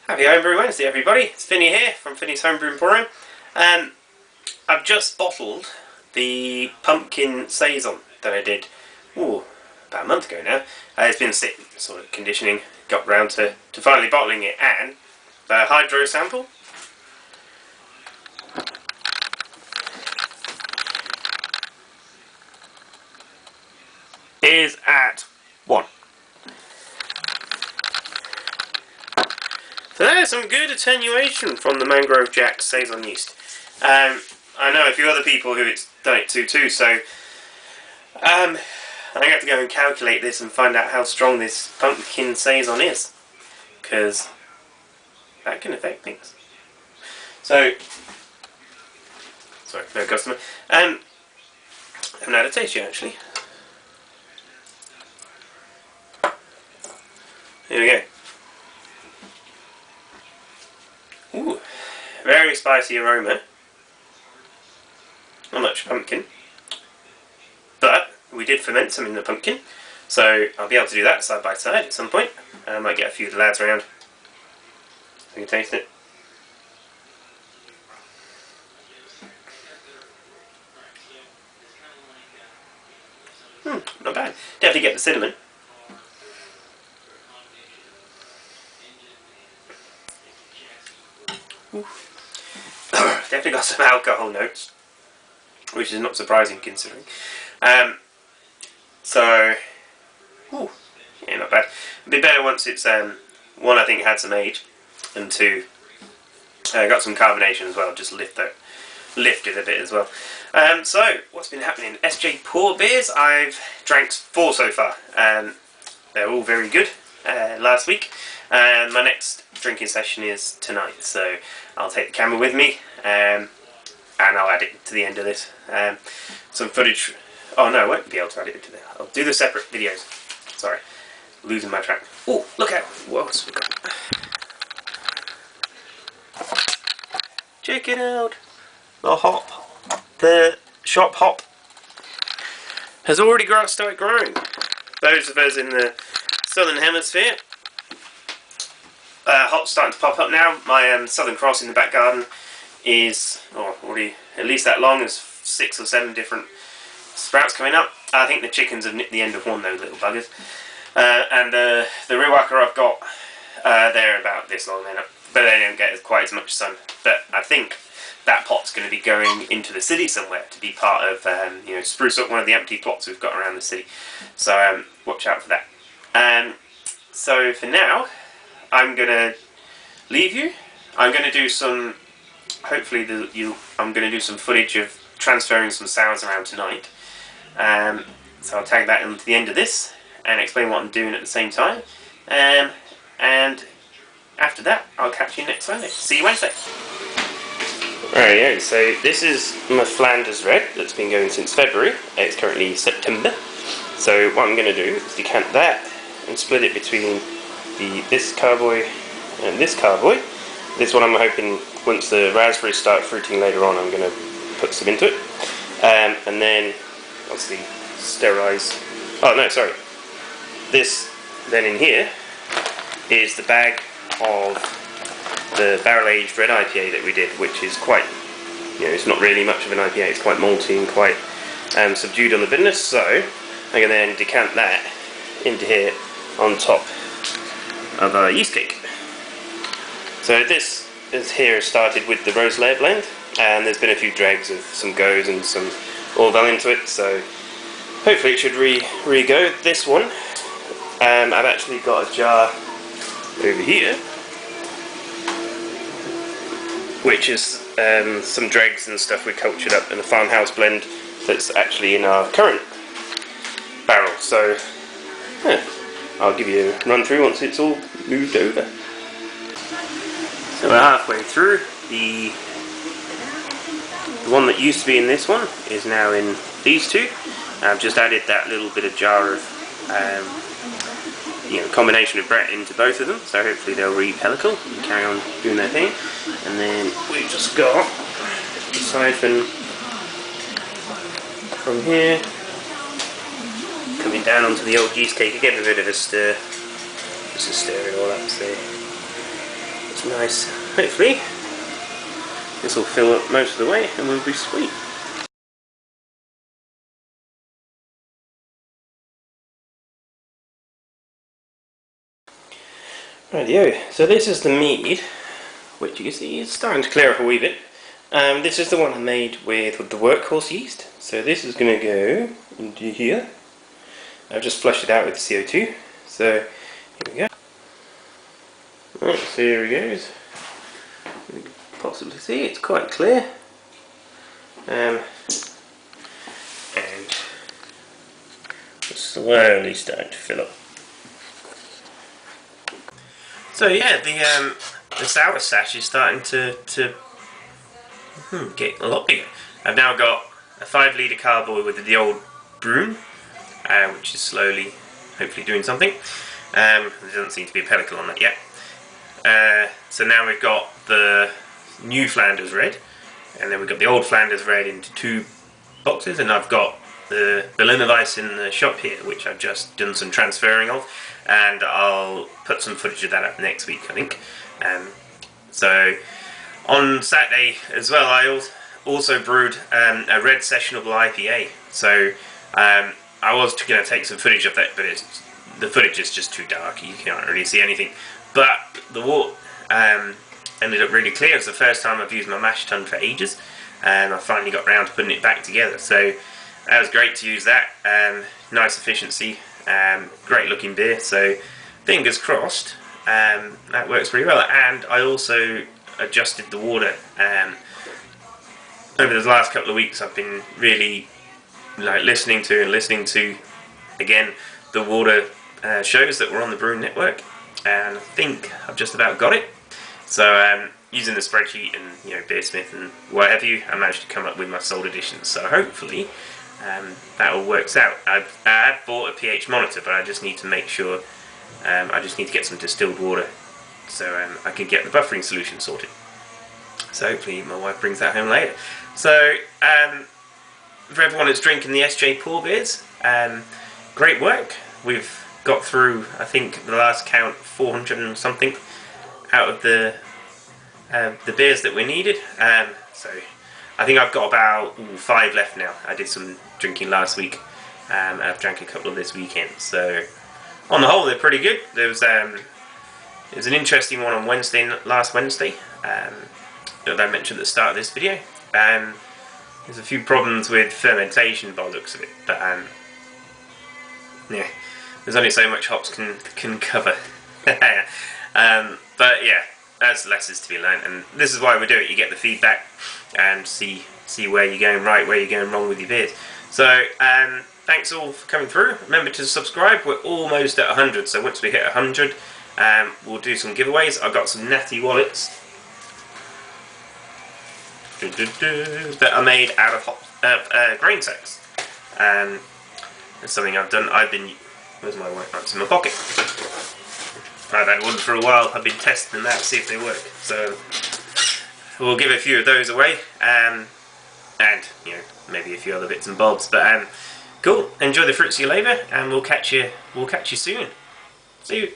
Happy Homebrew Wednesday, everybody. It's Finney here from Finney's Homebrew Emporium. I've just bottled the Pumpkin Saison that I did about a month ago now. It's been sitting, sort of conditioning, got round to finally bottling it, and the hydro sample is at 1. So there's some good attenuation from the Mangrove Jack Saison yeast. I know a few other people who it's done it to too, so I'm going to have to go and calculate this and find out how strong this Pumpkin Saison is, because that can affect things. So, sorry, no customer. I haven't had a taste yet, actually. Here we go. Ooh, very spicy aroma. Not much pumpkin, but we did ferment some in the pumpkin, so I'll be able to do that side by side at some point. I might get a few of the lads around so we can taste it. Not bad. Definitely get the cinnamon. Definitely got some alcohol notes, which is not surprising considering. Yeah, not bad. A bit better once it's one, I think had some age, and 2, got some carbonation as well. Just lifted a bit as well. So what's been happening? SJ Pour beers. I've drank 4 so far. They're all very good. Last week. My next drinking session is tonight, so I'll take the camera with me, and I'll add it to the end of this. Some footage. Oh no, I won't be able to add it to that. I'll do the separate videos. Sorry, losing my track. Oh, look out! What else we got? Check it out. The shop hop has already started growing. Those of us in the Southern Hemisphere. Hop's starting to pop up now. My Southern Cross in the back garden is already at least that long. There's 6 or 7 different sprouts coming up. I think the chickens have nipped the end of one, those little buggers. And the Rewalker I've got, they're about this long, but they don't get quite as much sun. But I think that pot's going to be going into the city somewhere to be part of, spruce up one of the empty plots we've got around the city. So watch out for that. So for now, I'm going to leave you. I'm going to do some, hopefully I'm going to do some footage of transferring some sounds around tonight. So I'll tag that into the end of this and explain what I'm doing at the same time. And after that, I'll catch you next Sunday. See you Wednesday. Alright, so this is my Flanders Red that's been going since February. It's currently September. So what I'm going to do is decant that and split it between this carboy and this carboy. This one I'm hoping once the raspberries start fruiting later on, I'm going to put some into it. And then obviously sterilise. Oh no, sorry. This then in here is the bag of the barrel-aged red IPA that we did, which is quite, it's not really much of an IPA, it's quite malty and quite subdued on the bitterness, so I can then decant that into here on top of our yeast cake. So this has started with the rose layer blend, and there's been a few dregs of some goes and some Orval into it, so hopefully it should re-go. This one, I've actually got a jar over here, which is some dregs and stuff we cultured up in a farmhouse blend that's actually in our current barrel. So yeah, I'll give you a run through once it's all moved over. So we're halfway through. The one that used to be in this one is now in these two. I've just added that little bit of jar of combination of Brett into both of them, so hopefully they'll re-pellicle and carry on doing their thing. And then we've just got the siphon from here coming down onto the old yeast cake again, a bit of a stir, just to stir it all up. So Nice. Hopefully this will fill up most of the way and we'll be sweet. Rightio, so this is the mead, which you can see is starting to clear up a wee bit. This is the one I made with the workhorse yeast. So this is going to go into here. I've just flushed it out with CO2. So here we go. Right, so here it goes. You can possibly see it's quite clear. And it's slowly starting to fill up. So yeah, the sour sash is starting to get a lot bigger. I've now got a 5 litre carboy with the old broom, which is slowly, hopefully doing something. There doesn't seem to be a pellicle on that yet. So now we've got the new Flanders Red, and then we've got the old Flanders Red into 2 boxes, and I've got the Berliner Weiss in the shop here, which I've just done some transferring of, and I'll put some footage of that up next week, I think. So on Saturday as well, I also brewed a red sessionable IPA. So I was going to take some footage of that, but the footage is just too dark. You can't really see anything. But the wort ended up really clear. It's the first time I've used my mash tun for ages, and I finally got around to putting it back together. So that was great to use that. Nice efficiency, great looking beer. So fingers crossed that works pretty well. And I also adjusted the water. Over the last couple of weeks, I've been really listening to again the water shows that were on the Brewing Network, and I think I've just about got it. So using the spreadsheet and Beersmith and what have you, I managed to come up with my sold editions. So hopefully that all works out. I have bought a pH monitor, but I just need to make sure. I just need to get some distilled water so I can get the buffering solution sorted. So hopefully my wife brings that home later. So for everyone that's drinking the SJ Pour beers, great work. We've got through, I think, the last count, 400 and something out of the beers that we needed. So I think I've got about 5 left now. I did some drinking last week, and I've drank a couple of this weekend. So on the whole, they're pretty good. There was an interesting one on last Wednesday, that I mentioned at the start of this video. There's a few problems with fermentation by the looks of it, but yeah, there's only so much hops can cover. But yeah, that's lessons to be learned, and this is why we do it. You get the feedback and see where you're going right, where you're going wrong with your beers. So thanks all for coming through. Remember to subscribe. We're almost at 100, so once we hit 100, we'll do some giveaways. I've got some natty wallets that are made out of grain sacks. It's something I've done. Where's my white? Oh, it's in my pocket. I've had one for a while. I've been testing them out to see if they work. So we'll give a few of those away, and maybe a few other bits and bobs. But cool. Enjoy the fruits of your labour, and we'll catch you soon. See you.